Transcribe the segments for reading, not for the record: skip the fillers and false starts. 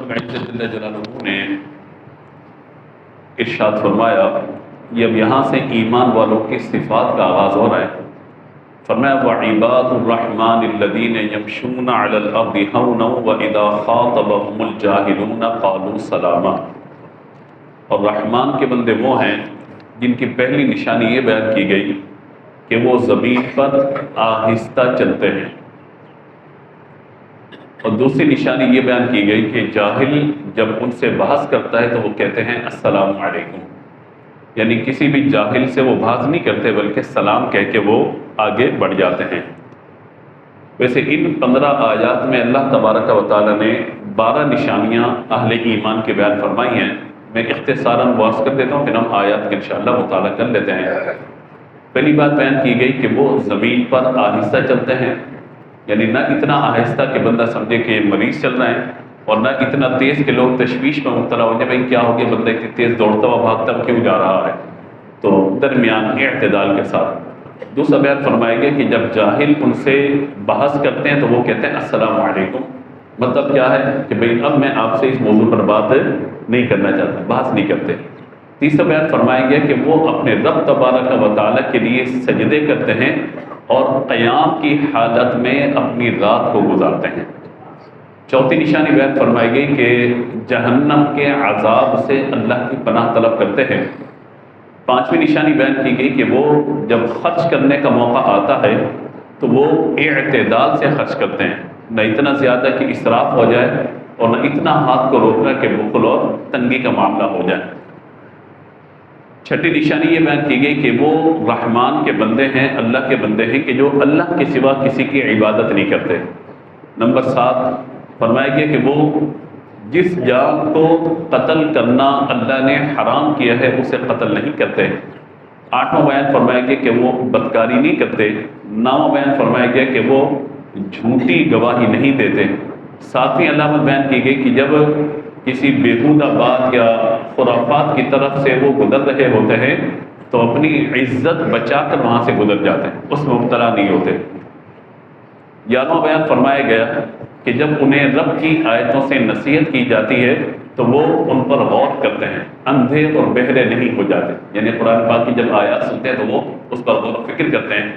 رب العزت جل جلالہ نے ارشاد فرمایا، یہ اب یہاں سے ایمان والوں کی صفات کا آغاز ہو رہا ہے۔ فرمایا وَعِبَادُ الرَّحْمَنِ الَّذِينَ يَمْشُونَ عَلَى الْأَرْضِ هَوْنًا وَإِذَا خَاطَبَهُمُ الْجَاهِلُونَ قَالُوا سَلَامًا۔ اور رحمان کے بندے وہ ہیں جن کی پہلی نشانی یہ بیان کی گئی کہ وہ زمین پر آہستہ چلتے ہیں، اور دوسری نشانی یہ بیان کی گئی کہ جاہل جب ان سے بحث کرتا ہے تو وہ کہتے ہیں السلام علیکم، یعنی کسی بھی جاہل سے وہ بحث نہیں کرتے بلکہ سلام کہہ کے وہ آگے بڑھ جاتے ہیں۔ ویسے ان 15 آیات میں اللہ تبارک و تعالیٰ نے 12 نشانیاں اہل ایمان کے بیان فرمائی ہیں۔ میں اختصاراً واضح کر دیتا ہوں، پھر ہم آیات کا انشاءاللہ مطالعہ کر لیتے ہیں۔ پہلی بات بیان کی گئی کہ وہ زمین پر آہستہ چلتے ہیں، یعنی نہ اتنا آہستہ کہ بندہ سمجھے کہ مریض چل رہا ہے، اور نہ اتنا تیز کہ لوگ تشویش میں مبتلا ہو جائے، بھائی کیا ہو گیا، بندہ اتنی تیز دوڑتا ہوا بھاگتا ہوا کیوں جا رہا ہے۔ تو درمیان اعتدال کے ساتھ۔ دوسرا بیان فرمایا گیا کہ جب جاہل ان سے بحث کرتے ہیں تو وہ کہتے ہیں السلام علیکم، مطلب کیا ہے کہ بھئی اب میں آپ سے اس موضوع پر بات نہیں کرنا چاہتا، بحث نہیں کرتے۔ تیسرا بیان فرمایا گیا کہ وہ اپنے رب تبارک و تعالیٰ کے لیے سجدے کرتے ہیں اور قیام کی حالت میں اپنی رات کو گزارتے ہیں۔ چوتھی نشانی بیان فرمائی گئی کہ جہنم کے عذاب سے اللہ کی پناہ طلب کرتے ہیں۔ پانچویں نشانی بیان کی گئی کہ وہ جب خرچ کرنے کا موقع آتا ہے تو وہ اعتدال سے خرچ کرتے ہیں، نہ اتنا زیادہ کہ اسراف ہو جائے اور نہ اتنا ہاتھ کو روکنا کہ بخل اور تنگی کا معاملہ ہو جائے۔ چھٹی نشانی یہ بیان کی گئی کہ وہ رحمان کے بندے ہیں، اللہ کے بندے ہیں کہ جو اللہ کے سوا کسی کی عبادت نہیں کرتے۔ نمبر 7 فرمایا گیا کہ وہ جس جان کو قتل کرنا اللہ نے حرام کیا ہے اسے قتل نہیں کرتے۔ 8واں بیان فرمایا گیا کہ وہ بدکاری نہیں کرتے۔ 9واں بیان فرمایا گیا کہ وہ جھوٹی گواہی نہیں دیتے۔ 7ویں علامت بیان کی گئی کہ جب کسی بیہودہ بات یا خرافات کی طرف سے وہ گزر رہے ہوتے ہیں تو اپنی عزت بچا کر وہاں سے گزر جاتے ہیں، اس میں مبتلا نہیں ہوتے۔ 11واں بیان فرمایا گیا کہ جب انہیں رب کی آیتوں سے نصیحت کی جاتی ہے تو وہ ان پر غور کرتے ہیں، اندھے اور بہرے نہیں ہو جاتے، یعنی قرآن پاک کی جب آیات سنتے ہیں تو وہ اس پر غور و فکر کرتے ہیں۔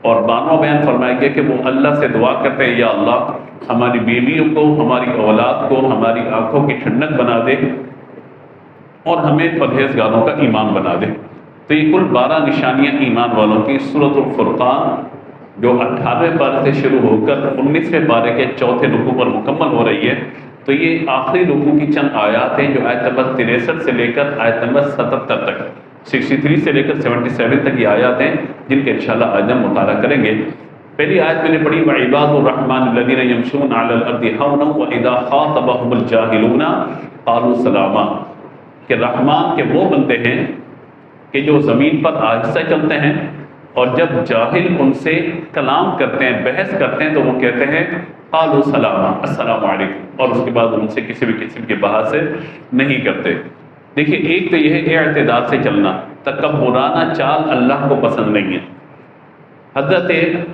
اور 12واں بیان فرمایا گیا کہ وہ اللہ سے دعا کرتے ہیں، یا اللہ ہماری بیویوں کو، ہماری اولاد کو، ہماری آنکھوں کی ٹھنڈک بنا دے اور ہمیں پرہیزگاروں کا ایمان بنا دے۔ تو یہ کل 12 نشانیاں ایمان والوں کی سورۃ الفرقان جو 18ویں پارے سے شروع ہو کر 19ویں پارے کے چوتھے رکوع پر مکمل ہو رہی ہے۔ تو یہ آخری رکوع کی چند آیات ہیں جو آیت نمبر 63 سے لے کر آیت نمبر 77 تک، 63 سے لے کر 77 تک یہ آیات ہیں جن کے انشاءاللہ آج ہم مطالعہ کریں گے۔ پہلی آیت میں نے پڑھی وَعِبَادُ الرَّحْمَنِ الَّذِينَ يَمْشُونَ عَلَى الْأَرْضِ هَوْنًا وَإِذَا خَاطَبَهُمُ الْجَاهِلُونَ قَالُوا سَلَامًا، کہ رحمان کے وہ بندے ہیں کہ جو زمین پر آہستہ چلتے ہیں اور جب جاہل ان سے کلام کرتے ہیں، بحث کرتے ہیں تو وہ کہتے ہیں قالوا سلاما، السلام علیکم، اور اس کے بعد ان سے کسی بھی قسم کی بحث نہیں کرتے۔ دیکھیے ایک تو یہ ہے اعتدال سے چلنا، تکبرانہ چال اللہ کو پسند نہیں ہے۔ حضرت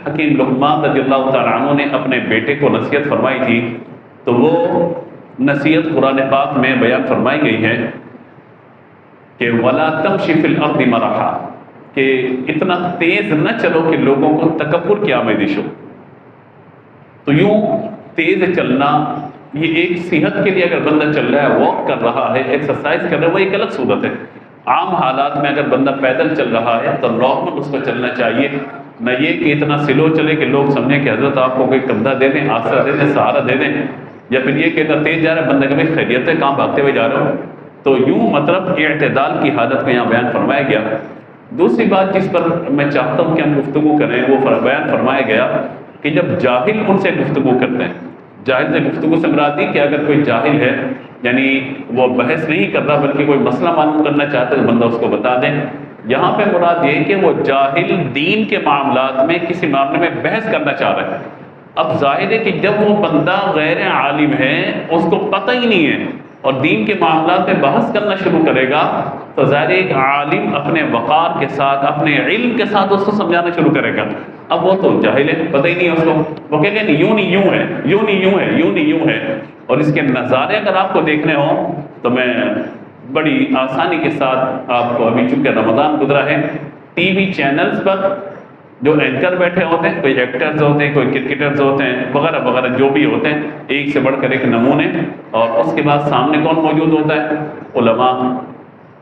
حکیم لقمان رضی اللہ تعالیٰ عنہ نے اپنے بیٹے کو نصیحت فرمائی تھی، تو وہ نصیحت قرآن پاک میں بیان فرمائی گئی ہے کہ وَلَا تَمْشِ فِي الْأَرْضِ مَرَحًا، کہ اتنا تیز نہ چلو کہ لوگوں کو تکبر کی آمیزش ہو۔ تو یوں تیز چلنا یہ ایک صحت کے لیے اگر بندہ چل رہا ہے، واک کر رہا ہے، ایکسرسائز کر رہا ہے، وہ ایک الگ صورت ہے۔ عام حالات میں اگر بندہ پیدل چل رہا ہے تو نارمل اس کو چلنا چاہیے، نہ یہ کہ اتنا سلو چلے کہ لوگ سمجھیں کہ حضرت آپ کو کوئی کندھا دے دیں، آسرا دے دیں، سہارا دے دیں، یا پھر یہ کہ اتنا تیز جا رہا ہے بندہ کہ بھائی خیریت ہے، کہاں بھاگتے ہوئے جا رہا ہو۔ تو یوں مطلب اعتدال کی حالت میں یہاں بیان فرمایا گیا۔ دوسری بات جس پر میں چاہتا ہوں کہ ہم گفتگو کریں وہ بیان فرمایا گیا کہ جب جاہل ان سے گفتگو کرتے ہیں، جاہل سے گفتگو سے مراد یہ کہ اگر کوئی جاہل ہے یعنی وہ بحث نہیں کر رہا بلکہ کوئی مسئلہ معلوم کرنا چاہتا ہے تو بندہ اس کو بتا دیں۔ یہاں پہ مراد یہ کہ وہ جاہل دین کے معاملات میں کسی معاملے میں بحث کرنا چاہ رہا ہے۔ اب ظاہر ہے کہ جب وہ بندہ غیر عالم ہے، اس کو پتہ ہی نہیں ہے اور دین کے معاملات میں بحث کرنا شروع کرے گا تو ظاہر ایک عالم اپنے وقار کے ساتھ، اپنے علم کے ساتھ اس کو سمجھانا شروع کرے گا۔ اب وہ تو جاہل ہے، پتہ ہی نہیں ہے اس کو، وہ کہے گا نہیں یوں نہیں یوں ہے، یوں نہیں یوں ہے، یوں نہیں یوں ہے۔ اور اس کے نظارے اگر آپ کو دیکھنے ہوں تو میں بڑی آسانی کے ساتھ آپ کو، ابھی چونکہ رمضان گزرا ہے، ٹی وی چینلز پر جو اینکر بیٹھے ہوتے ہیں، کوئی ایکٹرز ہوتے ہیں، کوئی کرکٹرز ہوتے ہیں، وغیرہ وغیرہ جو بھی ہوتے ہیں، ایک سے بڑھ کر ایک نمونے، اور اس کے بعد سامنے کون موجود ہوتا ہے؟ علماء،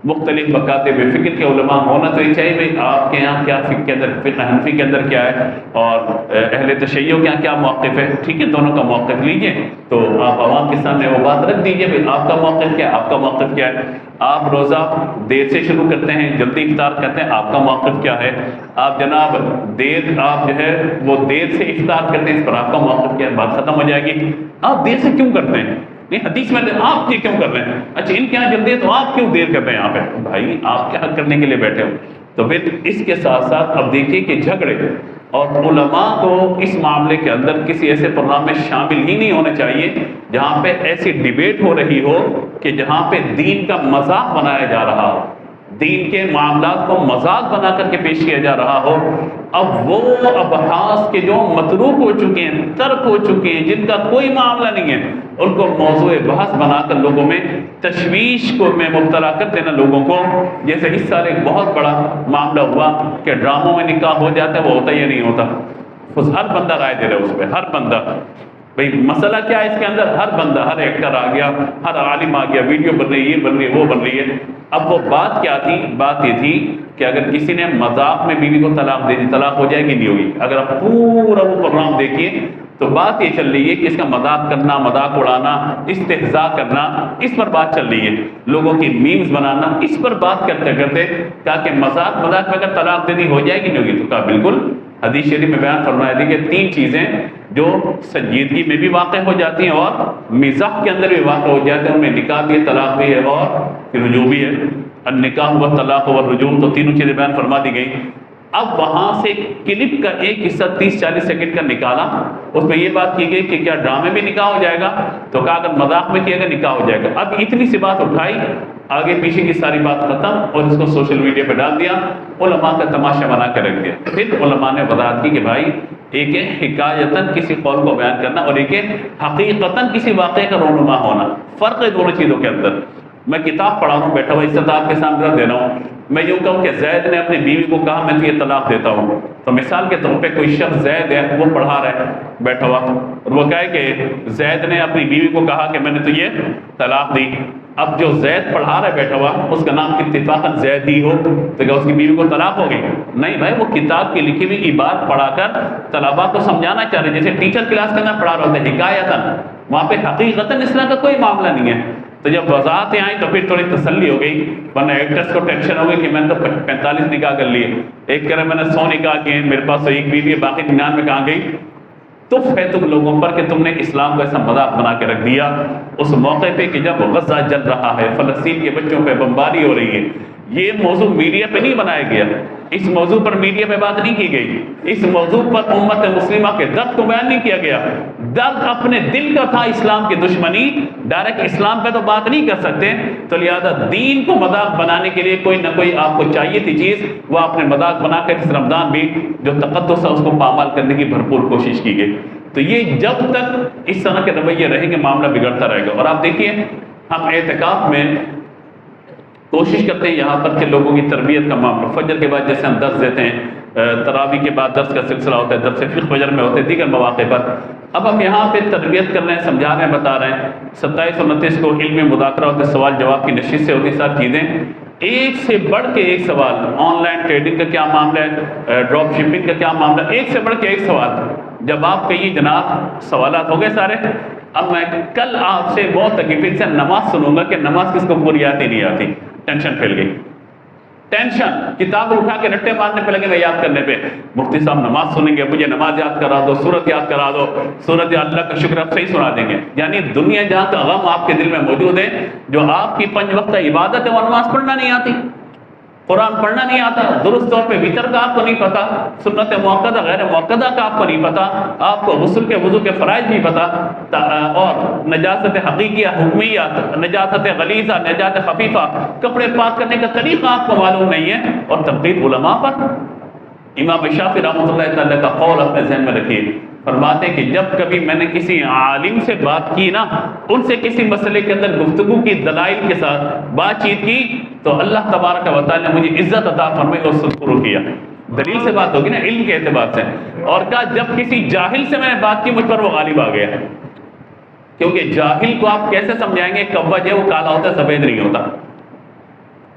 مختلف مکاتب فکر کے علماء ہونا تو یہ چاہیے بھائی آپ کے یہاں کیا فقہ کے اندر، فقہ حنفی کے اندر کیا ہے، اور اہل تشیع کے یہاں کیا موقف ہے، ٹھیک ہے، دونوں کا موقف لیجئے، تو آپ عوام کے سامنے وہ بات رکھ دیجئے بھائی آپ کا موقف کیا ہے، آپ کا موقف کیا ہے۔ آپ روزہ دیر سے شروع کرتے ہیں، جلدی افطار کرتے ہیں، آپ کا موقف کیا ہے۔ آپ جناب آپ جو ہے وہ دیر سے افطار کرتے ہیں، اس پر آپ کا موقف کیا ہے، بات ختم ہو جائے گی۔ آپ دیر سے کیوں کرتے ہیں؟ نہیں، حدیث میں آپ یہ کیوں کر رہے ہیں؟ اچھا ان کے یہاں جلدی ہے تو آپ کیوں دیر کر رہے ہیں یہاں پہ؟ بھائی آپ کیا کرنے کے لیے بیٹھے ہو؟ تو پھر اس کے ساتھ ساتھ اب دیکھیے کہ جھگڑے اور علماء کو اس معاملے کے اندر کسی ایسے پروگرام میں شامل ہی نہیں ہونا چاہیے جہاں پہ ایسی ڈیبیٹ ہو رہی ہو کہ جہاں پہ دین کا مذاق بنایا جا رہا ہو، دین کے معاملات کو مذاق بنا کر کے پیش کیا جا رہا ہو۔ اب وہ ابحاث کے جو متروک ہو چکے ہیں، ترک ہو چکے ہیں، جن کا کوئی معاملہ نہیں ہے، ان کو موضوع بحث بنا کر لوگوں میں تشویش کو میں مبتلا کر دینا لوگوں کو۔ جیسے اس سال ایک بہت بڑا معاملہ ہوا کہ ڈراموں میں نکاح ہو جاتا ہے، وہ ہوتا یا نہیں ہوتا، ہر بندہ رائے دے رہا ہے اس پہ، ہر بندہ۔ بھئی مسئلہ کیا ہے اس کے اندر؟ ہر بندہ، ہر ایکٹر آ گیا، ہر عالم آ گیا، ویڈیو بن رہی ہے، یہ بن رہی ہے، وہ بن رہی ہے۔ اب وہ بات کیا تھی؟ بات یہ تھی کہ اگر کسی نے مذاق میں بیوی کو طلاق دے دی، طلاق ہو جائے گی نہیں ہوگی؟ اگر آپ پورا وہ پروگرام دیکھیے تو بات یہ چل رہی ہے کہ اس کا مذاق کرنا، مذاق اڑانا، استہزاء کرنا، اس پر بات چل رہی ہے، لوگوں کی میمز بنانا، اس پر بات کرتے کرتے کہا کہ مذاق میں اگر طلاق دے دی ہو جائے گی نہیں ہوگی؟ تو کہا بالکل، حدیث شریف میں بیان فرمایا تھی کہ 3 چیزیں جو سنجیدگی میں بھی واقع ہو جاتی ہیں اور مزاح کے اندر بھی واقع ہو جاتے ہیں، ان میں نکاح بھی ہے، طلاق بھی ہے اور رجوع بھی ہے۔ النکاح والطلاق والرجوع، تو تینوں چیزیں بیان فرما دی گئی۔ اب وہاں سے کلپ کا ایک حصہ 30-40 سیکنڈ کا نکالا، اس میں یہ بات کی گئی کہ کیا ڈرامے میں نکاح ہو جائے گا؟ تو کہا اگر مذاق میں کیا گا نکاح ہو جائے گا۔ اب اتنی سی بات اٹھائی، آگے پیچھے کی ساری بات ختم، اور اس کو سوشل میڈیا پہ ڈال دیا، علماء کا تماشا بنا کے رکھ دیا۔ پھر علماء نے وضاحت کی کہ بھائی ایک ہے حکایتاً کسی قول کو بیان کرنا، اور ایک ہے حقیقتاً کسی واقعے کا رونما ہونا، فرق ہے دونوں چیزوں کے اندر۔ میں کتاب پڑھا رہا ہوں، بیٹھا ہوا استطاعت کے سامنے دے رہا ہوں، میں یوں کہوں کہ زید نے اپنی بیوی کو کہا میں تجھے طلاق دیتا ہوں، تو مثال کے طور پہ کوئی شخص زید ہے، وہ پڑھا رہا ہے بیٹھا ہوا، اور وہ کہے کہ زید نے اپنی بیوی کو کہا کہ میں نے تجھے طلاق دی۔ اب جو زید پڑھا رہا ہے بیٹھا ہوا، اس کا نام اتفاقاً زید ہی ہو، تو کیا اس کی بیوی کو طلاق ہو گئی؟ نہیں بھائی، وہ کتاب کی لکھی ہوئی عبارت پڑھا کر طلباء کو سمجھانا چاہ رہے ہیں، جیسے ٹیچر کلاس کے اندر پڑھا رہا ہوتا ہے حکایتاً، وہاں پہ حقیقتاً اس طرح کا کوئی معاملہ نہیں ہے۔ تو جب وضاحتیں آئیں تو پھر تھوڑی تسلی ہو گئی، ورنہ ایکٹرس کو ٹینشن ہو گئی کہ میں نے تو 45 نکاح کر لیے، ایک کہہ رہا میں نے 100 نکاح کیے، میرے پاس تو ایک بیوی ہے، باقی 99 میں کہاں گئی؟ تف ہے تم لوگوں پر کہ تم نے اسلام کو ایسا مذاق بنا کے رکھ دیا اس موقع پہ کہ جب غزہ جل رہا ہے، فلسطین کے بچوں پہ بمباری ہو رہی ہے۔ یہ موضوع میڈیا پہ نہیں بنایا گیا، اس موضوع پر میڈیا پہ بات نہیں کی گئی، اس موضوع پر امت مسلمہ کے درد کو بیان نہیں کیا گیا۔ درد اپنے دل کا تھا، اسلام کی دشمنی، ڈائریکٹ اسلام پہ تو بات نہیں کر سکتے، تو لہذا دین کو مذاق بنانے کے لیے کوئی نہ کوئی آپ کو چاہیے تھی چیز، وہ آپ نے مذاق بنا کر اس رمضان بھی جو تقدس ہے اس کو پامال کرنے کی بھرپور کوشش کی گئی۔ تو یہ جب تک اس طرح کے رویے رہیں گے معاملہ بگڑتا رہے گا۔ اور آپ دیکھیے ہم اعتکاف میں کوشش کرتے ہیں یہاں پر کہ لوگوں کی تربیت کا معاملہ، فجر کے بعد جیسے ہم درس دیتے ہیں، تراویح کے بعد درس کا سلسلہ ہوتا ہے، درس فقہ فجر میں ہوتے ہیں، دیگر مواقع پر اب ہم یہاں پہ تربیت کر رہے ہیں، سمجھا رہے ہیں، بتا رہے ہیں۔ 27 اور 29 کو علم مذاکرہ ہوتے، سوال جواب کی نشست سے ہوتی ساری چیزیں، ایک سے بڑھ کے ایک سوال، آن لائن ٹریڈنگ کا کیا معاملہ ہے، ڈراپ شپنگ کا کیا معاملہ، ایک سے بڑھ کے ایک سوال۔ جب آپ کہیے جناب سوالات ہو گئے سارے، اب میں کل آپ سے بہت تکلیف سے نماز سنوں گا کہ نماز کس کو پوری آتی نہیں آتی، ٹینشن پھیل گئی، ٹینشن، کتاب اٹھا کے رٹے مارنے پہ لگے گا یاد کرنے پہ، مفتی صاحب نماز سنیں گے، مجھے نماز یاد کرا دو، سورت یاد کرا دو، سورت اللہ کا شکر اب صحیح سنا دیں گے۔ یعنی دنیا جہاں کا غم آپ کے دل میں موجود ہے، جو آپ کی 5 وقتہ عبادت ہے، وہ نماز پڑھنا نہیں آتی، قرآن پڑھنا نہیں آتا، درست طور پہ وتر کا آپ کو نہیں پتا، سنت موقدہ غیر موقدہ کا آپ کو نہیں پتا، آپ کو غسل کے وضو کے فرائض نہیں پتا، اور نجاست حقیقیہ حکمیہ، نجاست غلیظہ، نجاست خفیفہ، کپڑے پاک کرنے کا طریقہ آپ کو معلوم نہیں ہے، اور تنقید علماء پر امام شافعی رحمۃ اللہ تعالیٰ کا قول اپنے ذہن میں رکھیے، فرماتے ہیں کہ جب کبھی میں نے کسی عالم سے بات کی نا، ان سے کسی مسئلے کے اندر گفتگو کی، دلائل کے ساتھ بات چیت کی، تو اللہ تبارک و تعالیٰ نے مجھے عزت عطا فرمائی اور شروع کیا۔ دلیل سے بات ہوگی نا، علم کے اعتبار سے، اور کہا جب کسی جاہل سے میں نے بات کی مجھ پر وہ غالب آ گیا، کیونکہ جاہل کو آپ کیسے سمجھائیں گے کوا جو ہے وہ کالا ہوتا ہے سفید نہیں ہوتا،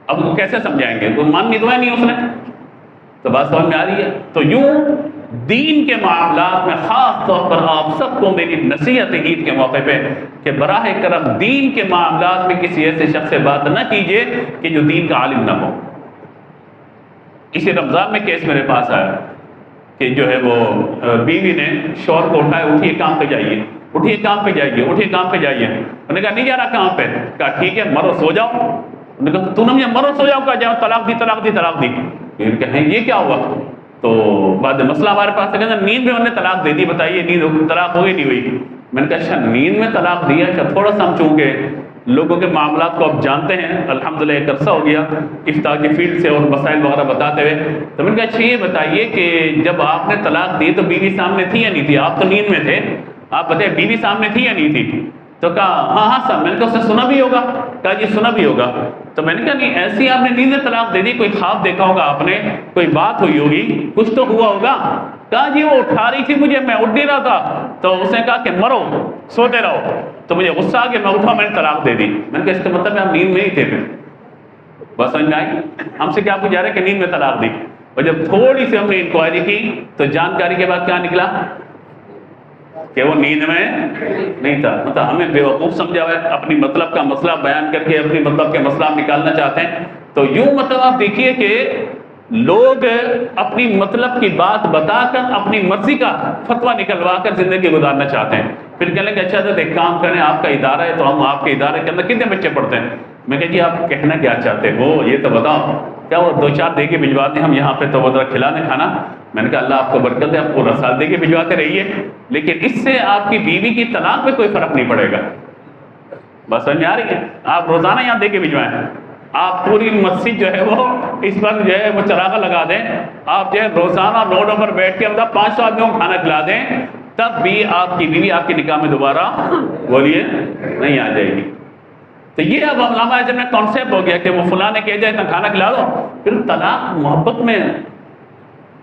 اب وہ کیسے سمجھائیں گے؟ تو ماننی تو ہے نہیں اس نے، تو بات سمجھ میں آ رہی ہے؟ تو یوں دین کے معاملات میں خاص طور پر آپ سب کو میری نصیحت ہے عید کے موقع پہ کہ براہ کرم دین کے معاملات میں کسی ایسے شخص سے بات نہ کیجئے کہ جو دین کا عالم نہ ہو۔ اسی رمضان میں کیس میرے پاس آیا کہ جو ہے وہ بیوی نے شوہر کو اٹھایا، اٹھیے کام پہ جائیے، اٹھیے کام پہ جائیے، اٹھیے کام پہ جائیے۔ انہوں نے کہا نہیں جا رہا کام پہ، کہا ٹھیک ہے مرو سو جاؤ۔ انہوں نے کہا تو نے مجھے مرو سو جاؤ کہا، جاؤ طلاق دی طلاق دی طلاق دی۔ کہیں یہ کیا ہوا؟ تو بعد مسئلہ ہمارے پاس ہے، کہنا نیند میں انہوں نے طلاق دے دی، بتائیے نیند طلاق ہوئی نہیں ہوئی؟ میں نے کہا اچھا نیند میں طلاق دیا، کہ تھوڑا سا ہم چونکہ لوگوں کے معاملات کو آپ جانتے ہیں، الحمدللہ ایک عرصہ ہو گیا افتاء کی فیلڈ سے اور مسائل وغیرہ بتاتے ہوئے، تو میں نے کہا اچھا یہ بتائیے کہ جب آپ نے طلاق دی تو بیوی سامنے تھی یا نہیں تھی؟ آپ تو نیند میں تھے، آپ بتائیں بیوی سامنے تھی یا نہیں تھی؟ تو کہا ہاں ہاں صاحب۔ میں نے کہا اس نے سنا بھی ہوگا؟ کہا جی سنا بھی ہوگا۔ تو میں نے کہا نہیں ایسی آپ نے نیند میں طلاق دے دی، کوئی خواب دیکھا ہوگا آپ نے، کوئی بات ہوئی ہوگی، کچھ تو ہوا ہوگا۔ کہا جی وہ اٹھا رہی تھی مجھے، میں اٹھ نہیں رہا تھا، تو اس نے کہا کہ مرو سوتے رہو، تو مجھے غصہ آ گیا، میں اٹھا، میں نے طلاق دے دی۔ میں نے کہا اس کا مطلب آپ نیند میں ہی تھے پھر؟ بس سمجھ میں آئی؟ ہم سے کیا پوچھا رہے کہ نیند میں طلاق دی، اور جب تھوڑی سی ہم نے انکوائری کی تو جانکاری کے بعد کیا نکلا کہ وہ نیند میں نہیں تھا۔ مطلب ہمیں بیوقوف سمجھا ہوا ہے، اپنی مطلب کا مسئلہ بیان کر کے اپنی مطلب کے مسئلہ نکالنا چاہتے ہیں۔ تو یوں مطلب آپ دیکھیے کہ لوگ اپنی مطلب کی بات بتا کر اپنی مرضی کا فتویٰ نکلوا کر زندگی گزارنا چاہتے ہیں، پھر کہنے کہ اچھا ایک کام کریں، آپ کا ادارہ ہے تو ہم آپ کے ادارے کے اندر کتنے بچے پڑھتے ہیں؟ میں کہا جی آپ کہنا کیا چاہتے ہو یہ تو بتاؤ، کیا وہ 2-4 دے کے بھجواتے ہیں ہم یہاں پہ تو وہ ذرا کھلانے کھانا؟ میں نے کہا اللہ آپ کو برکت ہے، آپ پورا سال دے کے بھجواتے رہیے، لیکن اس سے آپ کی بیوی کی طلاق پہ کوئی فرق نہیں پڑے گا۔ بس سمجھ میں آ رہی ہے؟ آپ روزانہ یہاں دے کے بھجوائیں، آپ پوری مسجد جو ہے وہ اس پر جو ہے وہ چراغا لگا دیں، آپ جو ہے روزانہ روڈوں پر بیٹھ کے مطلب 500 آدمیوں کو کھانا کھلا دیں، تب بھی آپ کی بیوی آپ کے نکاح میں دوبارہ بولیے نہیں آ جائے گی۔ تو یہ اب ہمارے ذہن میں کانسیپٹ ہو گیا کہ وہ فلاں نے کہہ جائے اتنا کھانا کھلا دو، پھر طلاق محبت میں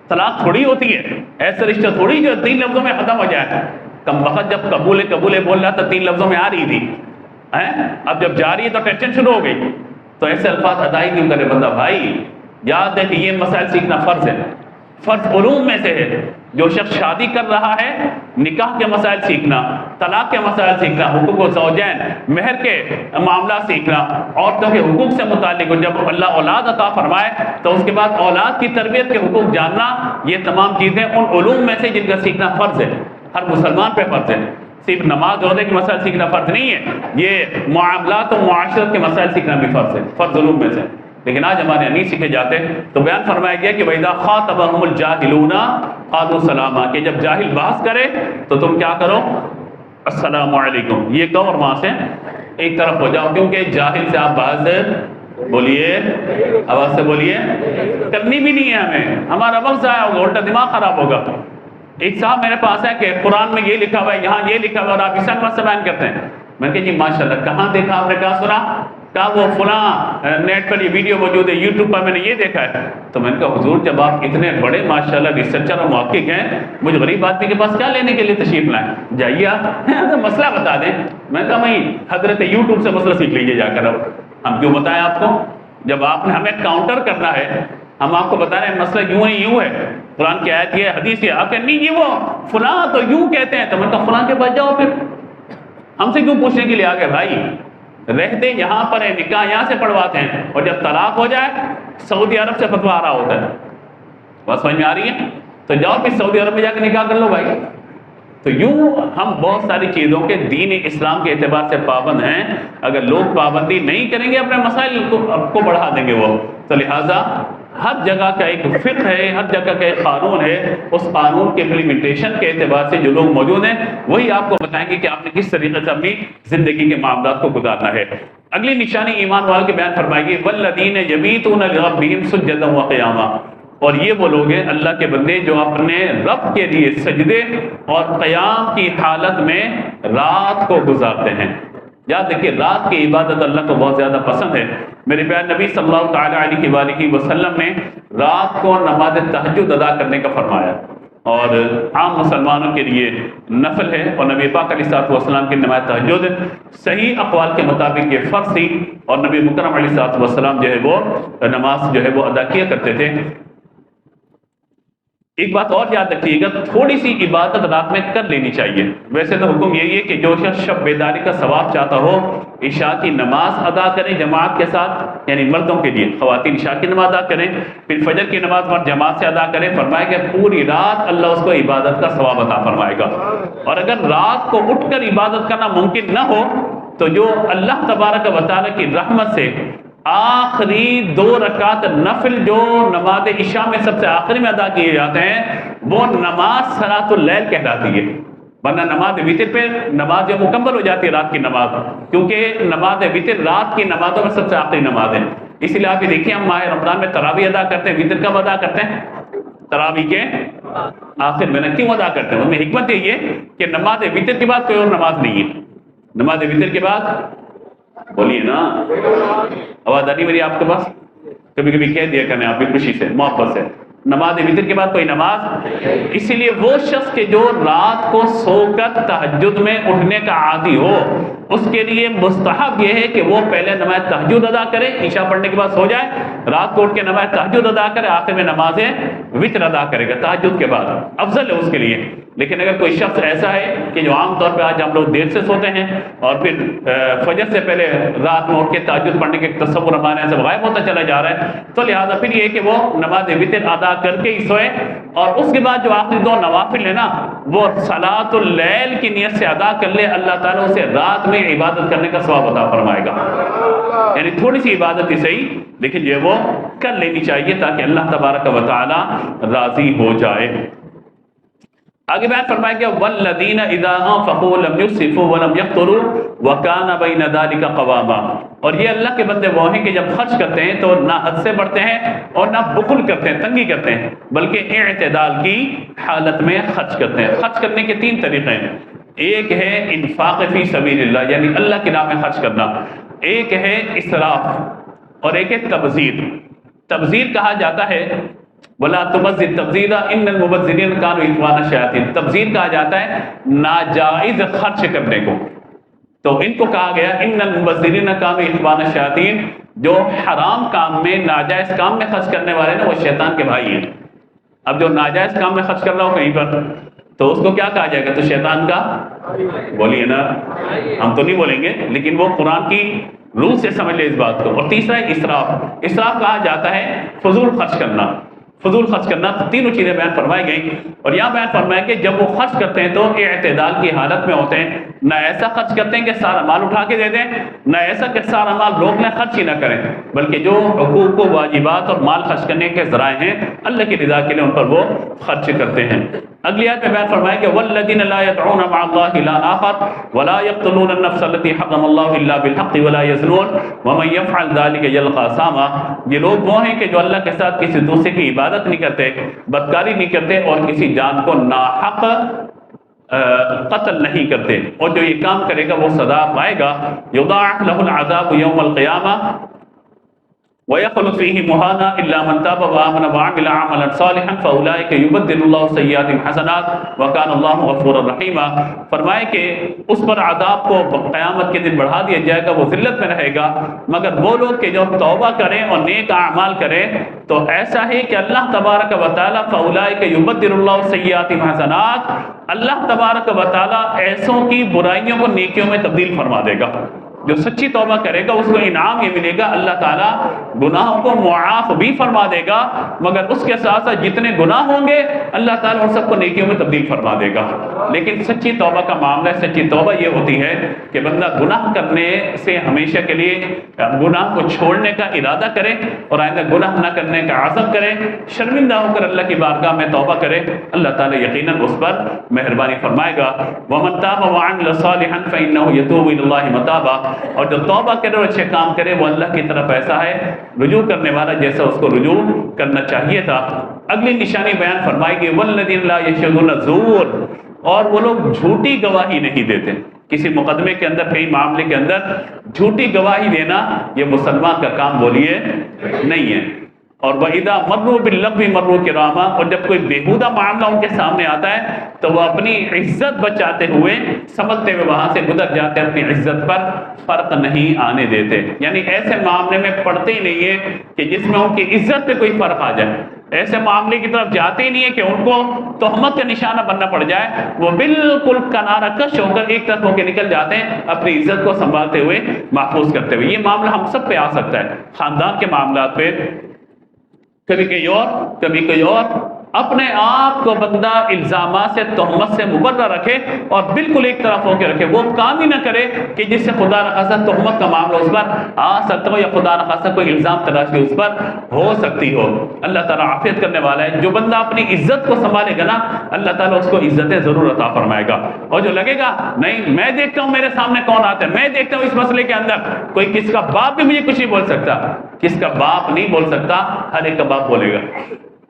طلاق تھوڑی ہوتی ہے، ایسا رشتہ تھوڑی جو 3 لفظوں میں ختم ہو جائے۔ کم وقت جب قبول بول رہا تھا 3 لفظوں میں آ رہی تھی، اب جب جا رہی ہے تو ٹینشن شروع ہو گئی۔ تو ایسے الفاظ ادائی کیوں کرے بندہ؟ بھائی یاد ہے کہ یہ مسائل سیکھنا فرض ہے، فرض علوم میں سے ہے۔ جو شخص شادی کر رہا ہے نکاح کے مسائل سیکھنا، طلاق کے مسائل سیکھنا، حقوق الزوجین، مہر کے معاملات سیکھنا، عورتوں کے حقوق سے متعلق جب اللہ اولاد عطا فرمائے تو اس کے بعد اولاد کی تربیت کے حقوق جاننا، یہ تمام چیزیں ان علوم میں سے جن کا سیکھنا فرض ہے، ہر مسلمان پہ فرض ہے۔ صرف نماز روزے کے مسائل سیکھنا فرض نہیں ہے، یہ معاملات و معاشرت کے مسائل سیکھنا بھی فرض ہے، فرض علوم میں سے۔ لیکن آج ہمارے نہیں سیکھے جاتے، تو بیان فرمایا گیا کہ وَإِذَا خَاطَبَهُمُ الْجَاهِلُونَ قَالُوا سَلَامًا، کہ جب جاہل بحث کرے تو تم کیا کرو؟ السلام علیکم، یہ کہو اور وہاں سے ایک طرف ہو جاؤ، کیونکہ جاہل سے آپ بحث بولیے، آواز سے بولیے، کرنی بھی نہیں ہے ہمیں، ہمارا وقت ضائع ہوگا، الٹا دماغ خراب ہوگا۔ ایک صاحب میرے پاس ہے کہ قرآن میں یہ لکھا ہوا ہے، یہاں یہ لکھا ہوا ہے، اور آپ اس سے بیان کرتے ہیں۔ میں نے کہا جی ماشاءاللہ کہاں دیکھا آپ نے، کہاں سنا؟ کہا وہ فلاں نیٹ پر یہ ویڈیو موجود ہے، یوٹیوب پر میں نے یہ دیکھا ہے۔ تو میں نے کہا حضور جب آپ اتنے بڑے ماشاءاللہ ریسرچر اور محقق ہیں، مجھے غریب آدمی کے پاس کیا لینے کے لیے تشریف لائیں؟ جائیے آپ مسئلہ بتا دیں۔ میں نے کہا میں حضرت یوٹیوب سے مسئلہ سیکھ لیجیے جا کر، اب ہم کیوں بتائیں آپ کو؟ جب آپ نے ہمیں کاؤنٹر کرنا ہے، ہم آپ کو بتا رہے ہیں مسئلہ یوں ہی یوں ہے، قرآن کی آیت یہ ہے، حدیث یہ، آپ کہیں نہیں یہ وہ فلاں تو یوں کہتے ہیں۔ تو میں نے کہا فلاں کے پاس جاؤ، پھر ہم سے کیوں پوچھنے کے لیے آ گئے؟ بھائی رہتے یہاں پر ہے، نکاح یہاں سے پڑھواتے ہیں، اور جب طلاق ہو جائے سعودی عرب سے فتویٰ آ رہا ہوتا ہے۔ بات سمجھ میں آ رہی ہے؟ تو جاؤ پھر سعودی عرب میں جا کے نکاح کر لو بھائی۔ تو یوں ہم بہت ساری چیزوں کے دین اسلام کے اعتبار سے پابند ہیں، اگر لوگ پابندی نہیں کریں گے اپنے مسائل کو بڑھا دیں گے وہ۔ تو لہٰذا ہر جگہ کا ایک فقہ ہے، ہر جگہ کا ایک قانون ہے، اس قانون کے امپلیمنٹیشن کے اعتبار سے جو لوگ موجود ہیں وہی آپ کو بتائیں گے کہ آپ نے کس طریقے سے اپنی زندگی کے معاملات کو گزارنا ہے۔ اگلی نشانی ایمان والوں کے بیان فرمائے گی، وَالَّذِينَ يَبِيتُونَ لِرَبِّهِمْ سُجَّدًا وَقِيَامًا، اور یہ وہ لوگ ہیں اللہ کے بندے جو اپنے رب کے لیے سجدے اور قیام کی حالت میں رات کو گزارتے ہیں۔ یاد رکھیے رات کی عبادت اللہ کو بہت زیادہ پسند ہے۔ میرے پیارے نبی صلی اللہ تعالیٰ علیہ وآلہ وسلم نے رات کو نماز تہجد ادا کرنے کا فرمایا، اور عام مسلمانوں کے لیے نفل ہے، اور نبی پاک علیہ الصلوۃ والسلام کی نماز تہجد صحیح اقوال کے مطابق یہ فرض تھی، اور نبی مکرم علیہ الصلوۃ والسلام جو ہے وہ نماز جو ہے وہ ادا کیا کرتے تھے۔ ایک بات اور یاد رکھیے گا، تھوڑی سی عبادت رات میں کر لینی چاہیے۔ ویسے تو حکم یہی ہے کہ جو شخص شب بیداری کا ثواب چاہتا ہو عشاء کی نماز ادا کریں جماعت کے ساتھ، یعنی مردوں کے لیے، خواتین عشاء کی نماز ادا کریں، پھر فجر کی نماز مرد جماعت سے ادا کریں، فرمایا کہ پوری رات اللہ اس کو عبادت کا ثواب عطا فرمائے گا۔ اور اگر رات کو اٹھ کر عبادت کرنا ممکن نہ ہو تو جو اللہ تبارک و تعالیٰ کی رحمت سے آخری 2 رکعت نفل جو نماز عشاء میں سب سے آخری میں ادا کیے جاتے ہیں وہ نماز صلاۃ اللیل کہلاتی ہے، ورنہ نماز وتر پہ نماز جو مکمل ہو جاتی ہے رات کی نماز، کیونکہ نماز وتر رات کی نمازوں میں سب سے آخری نماز ہے۔ اسی لیے آپ یہ دیکھیں ہم ماہ رمضان میں تراویح ادا کرتے ہیں، وتر کب ادا کرتے ہیں؟ تراویح کے آخر میں۔ کیوں ادا کرتے ہیں؟ اس میں حکمت یہی ہے کہ نماز وتر کے بعد کوئی اور نماز نہیں ہے، نماز وتر کے بعد بولیے نا، آواز آ رہی میری آپ کے پاس؟ کبھی کبھی کہہ دیا کریں آپ بھی خوشی سے محبت سے، نماز وتر کے بعد کوئی نماز۔ اسی لیے وہ شخص کے جو رات کو سو کر تہجد میں اٹھنے کا عادی ہو اس کے لیے مستحب یہ ہے کہ وہ پہلے نماز تہجد ادا کرے، عشاء پڑھنے کے بعد سو جائے، رات کو اٹھ کے نماز تہجد ادا کرے، آخر میں نماز وتر ادا کرے گا تہجد کے بعد، افضل ہے اس کے لیے۔ لیکن اگر کوئی شخص ایسا ہے کہ جو عام طور پہ آج ہم لوگ دیر سے سوتے ہیں اور پھر فجر سے پہلے رات میں اٹھ کے تہجد پڑھنے کے تصور ہمارے یہاں سے غائب ہوتا چلا جا رہا ہے، تو لہٰذا پھر یہ کہ وہ نماز وتر ادا کر کے ہی سوئے، اور اس کے بعد جو آخری 2 نوافل ہیں نا وہ صلاۃ اللیل کی نیت سے ادا کر لے، اللہ تعالیٰ اسے رات میں عبادت کرنے کا ثواب عطا فرمائے گا۔ یعنی تھوڑی سی عبادت ہی صحیح لیکن یہ وہ کر لینی چاہیے تاکہ اللہ تبارک و تعالیٰ راضی ہو جائے۔ آگے بیان فرمایا گیا والذین اذا انفقوا لم یسرفوا ولم یقتروا وکان بین ذلک قواما، اور یہ اللہ کے بندے وہ ہیں کہ جب خرچ کرتے ہیں تو نہ حد سے بڑھتے ہیں اور نہ بخل کرتے ہیں، تنگی کرتے ہیں، بلکہ اعتدال کی حالت میں خرچ کرتے ہیں۔ خرچ کرنے کے 3 طریقے ہیں، ایک ہے انفاق فی سبیل اللہ یعنی اللہ کی راہ میں خرچ کرنا، ایک ہے اسراف اور ایک ہے تبذیر۔ تبذیر کہا جاتا ہے وَلَا تُبَذِّرْ تَبْذِيرًا إِنَّ الْمُبَذِّرِينَ كَانُوا إِخْوَانَ الشَّيَاطِينَ۔ تبذیر کہا جاتا ہے ناجائز خرچ کرنے کو، تو ان کو کہا گیا إِنَّ الْمُبَذِّرِينَ كَانُوا إِخْوَانَ الشَّيَاطِينَ، جو حرام کام میں ناجائز کام میں خرچ کرنے والے نا وہ شیطان کے بھائی ہیں۔ اب جو ناجائز کام میں خرچ کر رہا ہو کہیں پر تو اس کو کیا کہا جائے گا؟ تو شیطان کا بولیے نا، ہم تو نہیں بولیں گے لیکن وہ قرآن کی روح سے سمجھ لے اس بات کو۔ اور تیسرا ہے اسراف۔ اسراف کہا جاتا ہے فضول خرچ کرنا، فضول خرچ کرنا۔ تو تینوں چیزیں بیان فرمائی گئیں، اور یہاں بیان فرمایا کہ جب وہ خرچ کرتے ہیں تو اعتدال کی حالت میں ہوتے ہیں، نہ ایسا خرچ کرتے ہیں کہ سارا مال اٹھا کے دے دیں، نہ ایسا کہ سارا مال روک لیں خرچ ہی نہ کریں، بلکہ جو حقوق و واجبات اور مال خرچ کرنے کے ذرائع ہیں اللہ کی رضا کے لیے ان پر وہ خرچ کرتے ہیں۔ اگلی آیت میں بیان فرمایا کہ والذین لا يدعون مع الله إلها آخر ولا يقتلون النفس التي حرم الله إلا بالحق ولا يزنون ومن يفعل ذلك يلقى أثاما۔ یہ لوگ وہ ہیں کہ جو اللہ کے ساتھ کسی دوسرے کی عبادت نہیں کرتے، بدکاری نہیں کرتے اور کسی جان کو ناحق قتل نہیں کرتے، اور جو یہ کام کرے گا وہ سزا پائے گا۔ یضاعف له العذاب يوم القیامہ وَيَخْلُدْ فِيهِ مُهَانًا إِلَّا مَنْ تَابَ وَآمَنَ وَعَمِلَ عَمَلًا صَالِحًا فَأُولَٰئِكَ يُبَدِّلُ اللَّهُ سَيِّئَاتِهِمْ حَسَنَاتٍ وَكَانَ اللَّهُ غَفُورًا رَحِيمًا۔ فرمائے کہ اس پر عذاب کو قیامت کے دن بڑھا دیا جائے گا، وہ ذلت میں رہے گا، مگر وہ لوگ کہ جو توبہ کریں اور نیک اعمال کریں تو ایسا ہے کہ اللہ تبارک و تعالیٰ فَأُولَٰئِكَ يُبَدِّلُ اللَّهُ سَيِّئَاتِهِمْ حَسَنَاتٍ، اللہ تبارک و تعالیٰ ایسوں کی برائیوں کو نیکیوں میں تبدیل فرما دے گا۔ جو سچی توبہ کرے گا اس کو انعام یہ ملے گا، اللہ تعالیٰ گناہوں کو معاف بھی فرما دے گا، مگر اس کے ساتھ ساتھ جتنے گناہ ہوں گے اللہ تعالیٰ ان سب کو نیکیوں میں تبدیل فرما دے گا۔ لیکن سچی توبہ کا معاملہ ہے، سچی توبہ یہ ہوتی ہے کہ بندہ گناہ کرنے سے ہمیشہ کے لیے گناہ کو چھوڑنے کا ارادہ کرے اور آئندہ گناہ نہ کرنے کا عزم کرے، شرمندہ ہو کر اللہ کی بارگاہ میں توبہ کرے، اللہ تعالیٰ یقیناً اس پر مہربانی فرمائے گا۔ وَمَن تَابَ وَعَمِلَ صَالِحًا فَإِنَّهُ يَتُوبُ إِلَى اللَّهِ مَتَابًا، اور جو توبہ کرے اور اچھے کام کرے وہ اللہ کی طرف ایسا ہے رجوع کرنے والا جیسا اس کو رجوع کرنا چاہیے تھا۔ اگلی نشانی بیان فرمائے گی والذین لا یشهدون الزور، اور وہ لوگ جھوٹی گواہی نہیں دیتے. کسی مقدمے کے اندر، کئی معاملے کے اندر جھوٹی گواہی دینا یہ مسلمان کا کام بولیے نہیں ہے. اور وَإِذَا مَرُّوا بِاللَّغْوِ مَرُّوا كِرَامًا، اور جب کوئی بےہودہ معاملہ ان کے سامنے آتا ہے تو وہ اپنی عزت بچاتے ہوئے سمجھتے ہوئے وہاں سے گزر جاتے ہیں، اپنی عزت پر فرق نہیں آنے دیتے. یعنی ایسے معاملے میں پڑتے ہی نہیں ہے کہ جس میں ان کی عزت پہ کوئی فرق آ جائے، ایسے معاملے کی طرف جاتے ہی نہیں ہے کہ ان کو تہمت کا نشانہ بننا پڑ جائے. وہ بالکل کنارہ کش ہو کر ایک طرف ہو کے نکل جاتے ہیں، اپنی عزت کو سنبھالتے ہوئے، محفوظ کرتے ہوئے. یہ معاملہ ہم سب پہ آ سکتا ہے، خاندان کے معاملات پہ، کبھی کہیں اور کبھی کہیں اور. اپنے آپ کو بندہ الزامات سے، تہمت سے مبرہ رکھے اور بالکل ایک طرف ہو کے رکھے، وہ کام ہی نہ کرے کہ جس سے خدا نخواستہ تہمت کا معاملہ اس پر آ سکتا ہو یا خدا نخواستہ کوئی الزام تراشی اس پر ہو سکتی ہو. اللہ تعالیٰ عافیت کرنے والا ہے. جو بندہ اپنی عزت کو سنبھالے گا نا، اللہ تعالیٰ اس کو عزتیں ضرور عطا فرمائے گا. اور جو لگے گا نہیں میں دیکھتا ہوں میرے سامنے کون آتا ہے، میں دیکھتا ہوں اس مسئلے کے اندر کوئی کس کا باپ بھی مجھے کچھ نہیں بول سکتا، کس کا باپ نہیں بول سکتا، ہر ایک کا باپ بولے گا.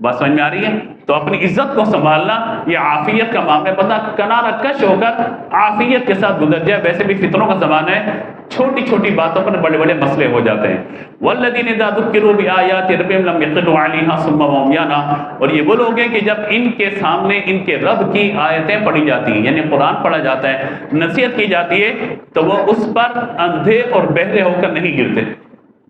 بات سمجھ میں آ رہی ہے؟ تو اپنی عزت کو سنبھالنا یہ عافیت کا معاملہ ہے. بندہ کنارہ کش ہو کر عافیت کے ساتھ گزر جائے. ویسے بھی فطروں کا زمانہ ہے، چھوٹی چھوٹی باتوں پر بڑے بڑے مسئلے ہو جاتے ہیں. والذین اذا ذکروا بآیات ربہم لم یخروا علیہا صما وعمیانا، اور یہ وہ لوگ ہیں کہ جب ان کے سامنے ان کے رب کی آیتیں پڑھی جاتی ہیں، یعنی قرآن پڑھا جاتا ہے، نصیحت کی جاتی ہے، تو وہ اس پر اندھے اور بہرے ہو کر نہیں گرتے.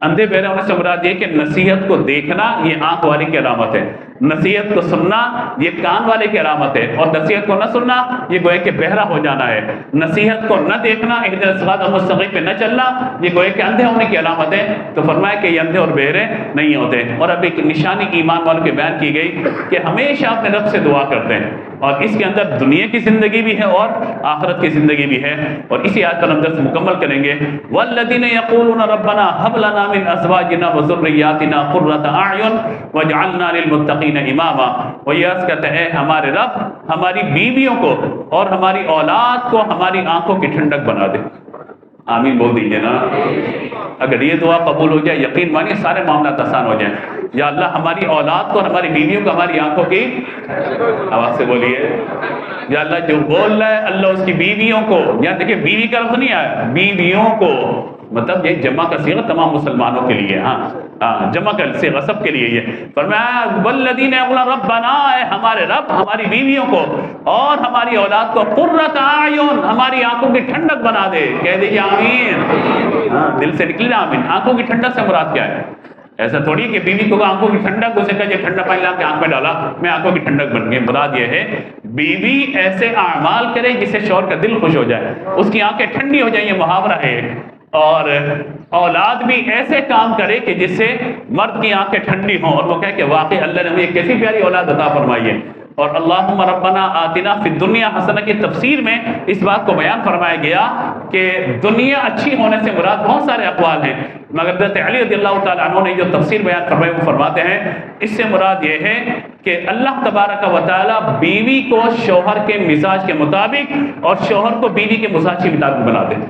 اندھے بہرے ہونے سے مراد یہ کہ نصیحت کو دیکھنا یہ آنکھ والے کی علامت ہے، نصیحت کو سننا یہ کان والے کی علامت ہے، اور نصیحت کو نہ سننا یہ گویا کہ بہرا ہو جانا ہے. نصیحت کو نہ دیکھنا، اہدنا الصراط المستقیم پہ نہ چلنا، یہ گویا کہ اندھے ہونے کی علامت ہے. تو فرمایا کہ یہ اندھے اور بہرے نہیں ہوتے. اور اب ایک نشانی ایمان والوں کی بیان کی گئی کہ ہمیشہ اپنے رب سے دعا کرتے ہیں، اور اس کے اندر دنیا کی زندگی بھی ہے اور آخرت کی زندگی بھی ہے. اور اسی آیت پر ہم درس مکمل کریں گے. والذین یقولون ربنا هب لنا من ازواجنا وذریاتنا قرۃ اعین واجعلنا للمتقین اماما. وہ یہ عرض کرتے ہیں، ہمارے رب ہماری بیویوں کو اور ہماری اولاد کو ہماری آنکھوں کی ٹھنڈک بنا دے. آمین بول دیجئے نا. اگر یہ دعا قبول ہو جائے، یقین مانیے سارے معاملات آسان ہو جائیں. یا اللہ ہماری اولاد کو اور ہماری بیویوں کو ہماری آنکھوں کی، آواز سے بولیے، یا اللہ جو بول رہا ہے اللہ اس کی بیویوں کو، یہاں دیکھیں بیوی کا لفظ نہیں آیا، بیویوں کو، مطلب یہ جمع کا صیغہ تمام مسلمانوں کے لیے. ہاں جمع کا صیغہ سب کے لیے. یہ فرمایا والذین یقولون ربنا، اے ہمارے رب ہماری بیویوں کو اور ہماری اولاد کو قرۃ اعین، ہماری آنکھوں کی ٹھنڈک بنا دے. کہہ دیجیے آمین. دل سے نکلنا آمین. آنکھوں کی ٹھنڈک سے مراد کیا ہے؟ ایسا تھوڑی کہ بیوی کو آنکھوں کی ٹھنڈک، اسے کہا یہ ٹھنڈا پانی لا کے آنکھ میں ڈالا میں آنکھوں کی ٹھنڈک بن گئی. مراد یہ ہے بیوی ایسے اعمال کرے جس سے شوہر کا دل خوش ہو جائے، اس کی آنکھیں ٹھنڈی ہو جائیں. یہ محاورہ ہے. اور اولاد بھی ایسے کام کرے کہ جس سے مرد کی آنکھیں ٹھنڈی ہوں اور وہ کہے کہ واقعی اللہ نے مجھے کیسی پیاری اولاد عطا فرمائی ہے. اور اللہم ربنا آتنا فی الدنیا حسنہ کی تفسیر میں اس بات کو بیان فرمایا گیا کہ دنیا اچھی ہونے سے مراد بہت سارے اقوال ہیں، مگر حضرت علی رضی اللہ تعالیٰ عنہ نے جو تفسیر بیان فرمائی وہ فرماتے ہیں اس سے مراد یہ ہے کہ اللہ تبارک و تعالیٰ بیوی کو شوہر کے مزاج کے مطابق اور شوہر کو بیوی کے مزاج کے مطابق بنا دے.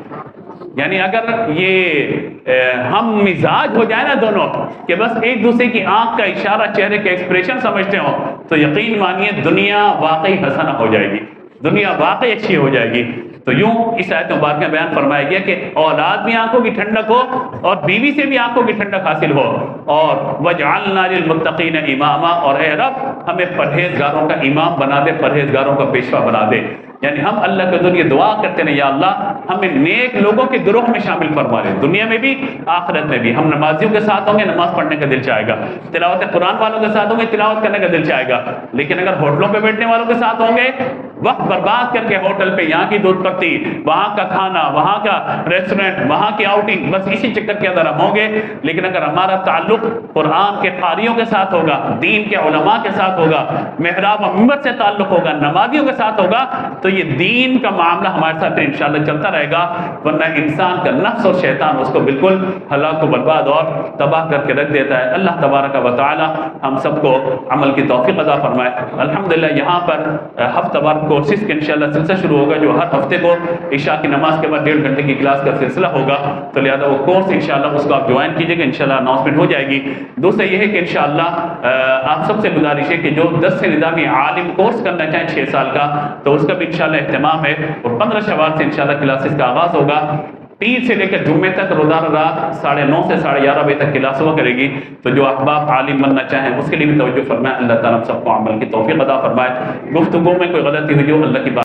یعنی اگر یہ ہم مزاج ہو جائے نا دونوں کہ بس ایک دوسرے کی آنکھ کا اشارہ، چہرے کے ایکسپریشن سمجھتے ہوں، تو یقین مانیے دنیا واقعی حسنہ ہو جائے گی، دنیا واقعی اچھی ہو جائے گی. تو یوں اس آیت مبارکہ میں بیان فرمایا گیا کہ اولاد بھی آنکھوں کی ٹھنڈک ہو اور بیوی سے بھی آنکھوں کی ٹھنڈک حاصل ہو. اور وَجْعَلْنَا لِلْمُتَّقِينَ إِمَامًا، اور اے رب ہمیں پرہیزگاروں کا امام بنا دے، پرہیزگاروں کا پیشوا بنا دے. یعنی ہم اللہ کے ذریعے دعا کرتے ہیں یا اللہ ہمیں نیک لوگوں کے گروہ میں شامل فرما لے، دنیا میں بھی آخرت میں بھی. ہم نمازیوں کے ساتھ ہوں گے، نماز پڑھنے کا دل چاہے گا. تلاوت قرآن والوں کے ساتھ ہوں گے، تلاوت کرنے کا دل چاہے گا. لیکن اگر ہوٹلوں پہ بیٹھنے والوں کے ساتھ ہوں گے، وقت برباد کر کے ہوٹل پہ یہاں کی دودھ پتی، وہاں کا کھانا، وہاں کا ریسٹورنٹ، وہاں کی آؤٹنگ، بس اسی چکر کے اندر ہم ہوں گے. لیکن اگر ہمارا تعلق قرآن کے قاریوں کے ساتھ ہوگا، دین کے علماء کے ساتھ ہوگا، محراب و منبر سے تعلق ہوگا، نمازیوں کے ساتھ ہوگا، تو یہ دین کا معاملہ ہمارے ساتھ انشاءاللہ چلتا رہے گا. ورنہ انسان کا نفس اور شیطان اس کو بالکل ہلاک و برباد اور تباہ کر کے رکھ دیتا ہے. اللہ تبارک و تعالی ہم سب کو عمل کی توفیق عطا فرمائے. الحمدللہ یہاں پر ہفتہ وار کو کورسز کا انشاءاللہ سلسلہ شروع ہوگا جو ہر ہفتے کو عشاء کی نماز کے بعد 1.5 گھنٹے کی کلاس کا سلسلہ ہوگا، تو لہٰذا وہ کورس انشاءاللہ اس کو آپ جوائن کیجئے گا، انشاءاللہ اناؤنسمنٹ ہو جائے گی۔ دوسرا یہ ہے کہ انشاءاللہ آپ سب سے گزارش ہے کہ جو 10 سے نظامی عالم کورس کرنا چاہیں 6 سال کا، تو اس کا بھی انشاءاللہ اہتمام ہے، اور 15 شوال سے انشاءاللہ کلاسز کا آغاز ہوگا۔ 3 سے لے کر جمعے تک روزانہ رات 9:30 سے 11:30 بجے تک کلاس ہوا کرے گی، تو جو احباب عالم بننا چاہیں اس کے لیے بھی توجہ فرمائیں۔ اللہ تعالیٰ ہم سب کو عمل کی توفیق عطا فرمائے۔ گفتگو میں کوئی غلطی ہوئی جو اللہ کی بات